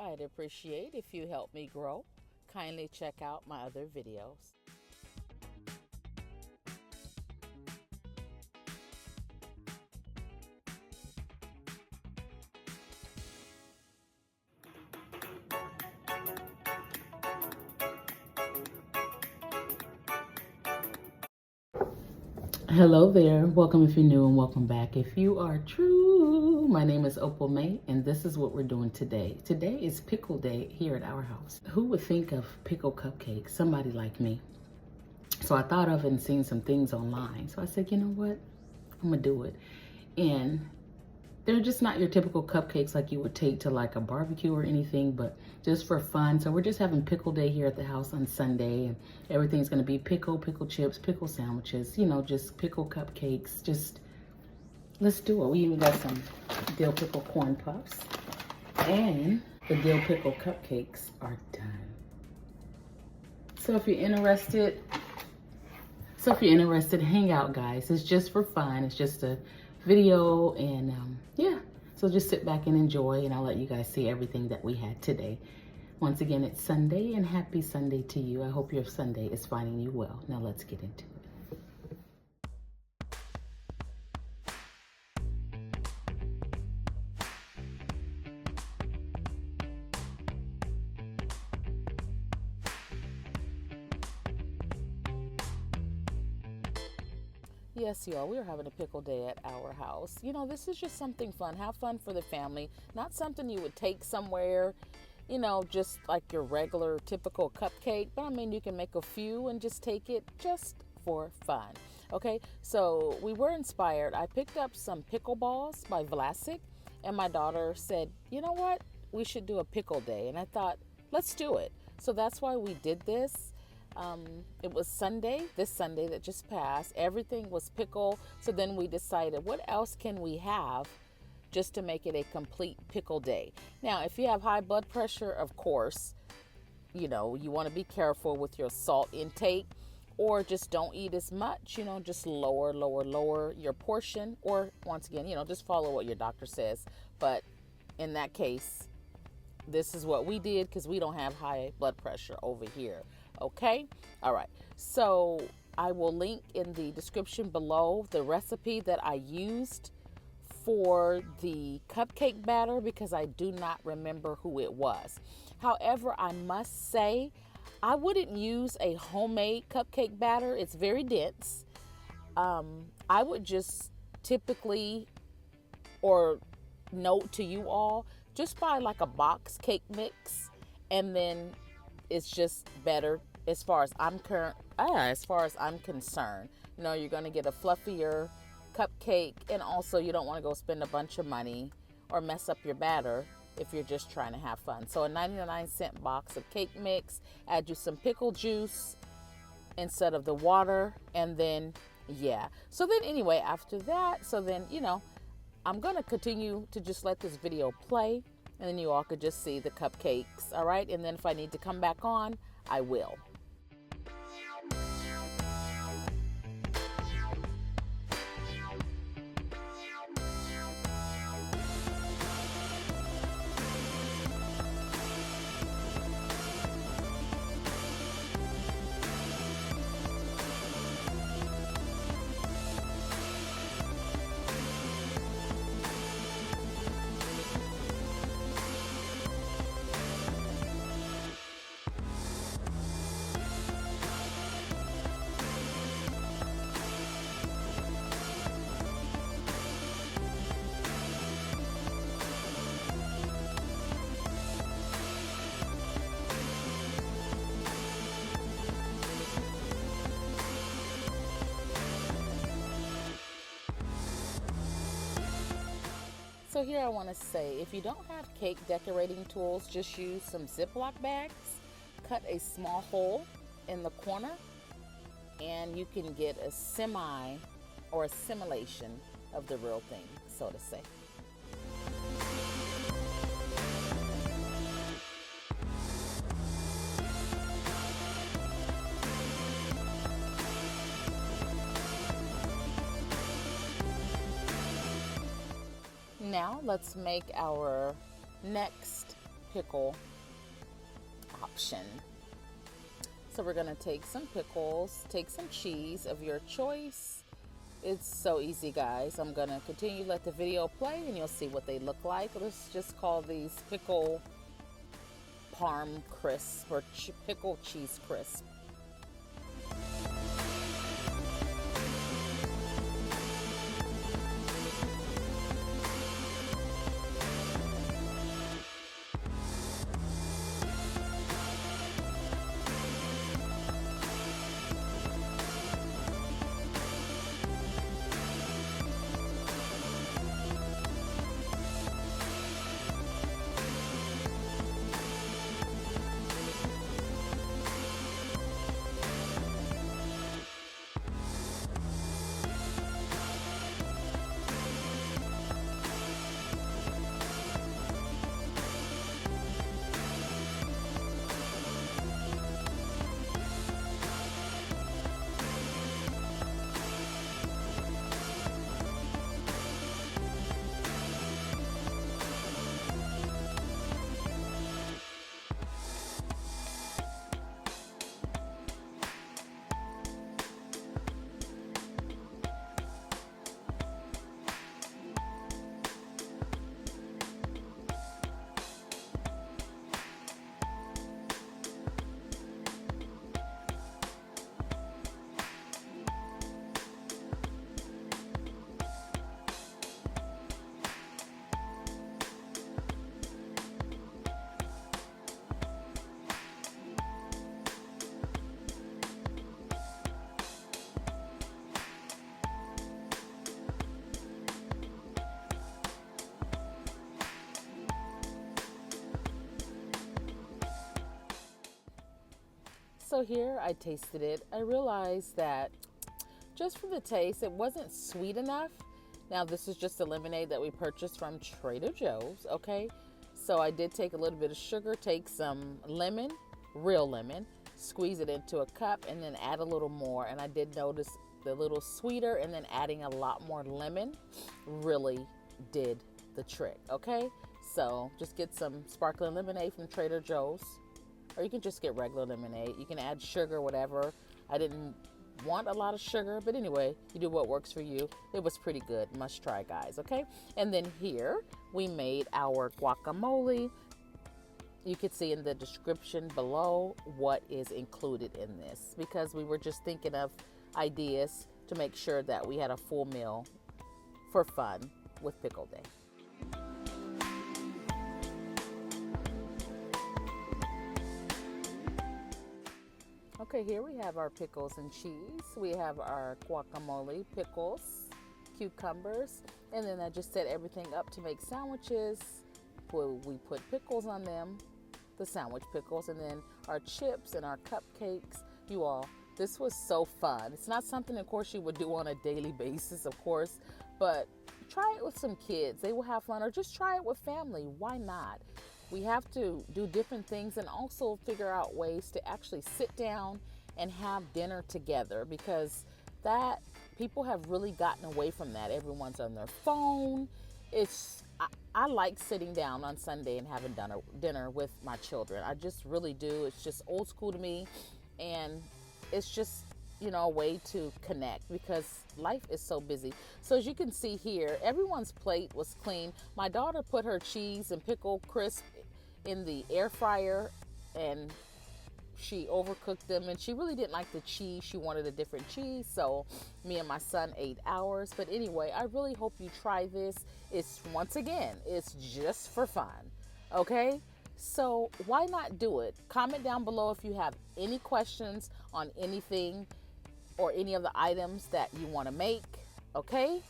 I'd appreciate if you help me grow. Kindly check out my other videos. Hello there, welcome if you're new and welcome back if you are true. My name is Opal May and this is what we're doing today. Today is pickle day here at our house. Who would think of pickle cupcakes? Somebody like me. So I thought of and seen some things online. So I said, you know what, I'm gonna do it. And they're just not your typical cupcakes like you would take to like a barbecue or anything, but just for fun. So we're just having pickle day here at the house on Sunday, and everything's gonna be pickle chips, pickle sandwiches, you know, just pickle cupcakes. Just let's do it. We even got some dill pickle corn puffs, and the dill pickle cupcakes are done. So if you're interested, hang out, guys. It's just for fun. It's just a video, and yeah, so just sit back and enjoy, and I'll let you guys see everything that we had today. Once again, it's Sunday, and happy Sunday to you. I hope your Sunday is finding you well. Now let's get into it. Yes, y'all, we are having a pickle day at our house. You know, this is just something fun. Have fun for the family. Not something you would take somewhere, you know, just like your regular typical cupcake. But I mean, you can make a few and just take it just for fun. Okay, so we were inspired. I picked up some pickle balls by Vlasic, and my daughter said, you know what, we should do a pickle day. And I thought, let's do it. So that's why we did this. It was this Sunday that just passed. Everything was pickle. So then we decided, what else can we have just to make it a complete pickle day? Now, if you have high blood pressure, of course, you know, you want to be careful with your salt intake, or just don't eat as much, you know, just lower your portion, or once again, you know, just follow what your doctor says. But in that case, this is what we did because we don't have high blood pressure over here. Okay, all right, so I will link in the description below the recipe that I used for the cupcake batter, because I do not remember who it was. However, I must say I wouldn't use a homemade cupcake batter. It's very dense. I would just typically, or note to you all, just buy like a box cake mix, and then it's just better as far as I'm concerned. You know, you're going to get a fluffier cupcake, and also you don't want to go spend a bunch of money or mess up your batter if you're just trying to have fun. So a 99-cent box of cake mix, add you some pickle juice instead of the water, and then yeah. So then anyway, after that, so then, you know, I'm going to continue to just let this video play, and then you all could just see the cupcakes, all right? And then if I need to come back on, I will. So here I want to say, if you don't have cake decorating tools, just use some Ziploc bags, cut a small hole in the corner, and you can get a semi or a simulation of the real thing, so to say. Now let's make our next pickle option. So we're gonna take some pickles, take some cheese of your choice. It's so easy, guys. I'm gonna continue to let the video play and you'll see what they look like. Let's just call these pickle parm crisp or pickle cheese crisp. So here I tasted it. I realized that just for the taste, it wasn't sweet enough. Now this is just a lemonade that we purchased from Trader Joe's, okay? So I did take a little bit of sugar, take some lemon, real lemon, squeeze it into a cup and then add a little more. And I did notice the little sweeter and then adding a lot more lemon really did the trick, okay? So just get some sparkling lemonade from Trader Joe's. Or you can just get regular lemonade. You can add sugar, whatever. I didn't want a lot of sugar, but anyway, you do what works for you. It was pretty good. Must try, guys, okay? And then here, we made our guacamole. You can see in the description below what is included in this, because we were just thinking of ideas to make sure that we had a full meal for fun with Pickle Day. Okay, here we have our pickles and cheese. We have our guacamole, pickles, cucumbers, and then I just set everything up to make sandwiches. We put pickles on them, the sandwich pickles, and then our chips and our cupcakes. You all, this was so fun. It's not something, of course, you would do on a daily basis, of course, but try it with some kids. They will have fun, or just try it with family. Why not? We have to do different things and also figure out ways to actually sit down and have dinner together, because that people have really gotten away from that. Everyone's on their phone. I like sitting down on Sunday and having dinner with my children. I just really do. It's just old school to me, and it's just, you know, a way to connect because life is so busy. So as you can see here, everyone's plate was clean. My daughter put her cheese and pickle crisp in the air fryer and she overcooked them, and she really didn't like the cheese. She wanted a different cheese, so me and my son ate ours. But anyway, I really hope you try this. It's, once again, it's just for fun, okay? So why not do it? Comment down below if you have any questions on anything or any of the items that you want to make, okay?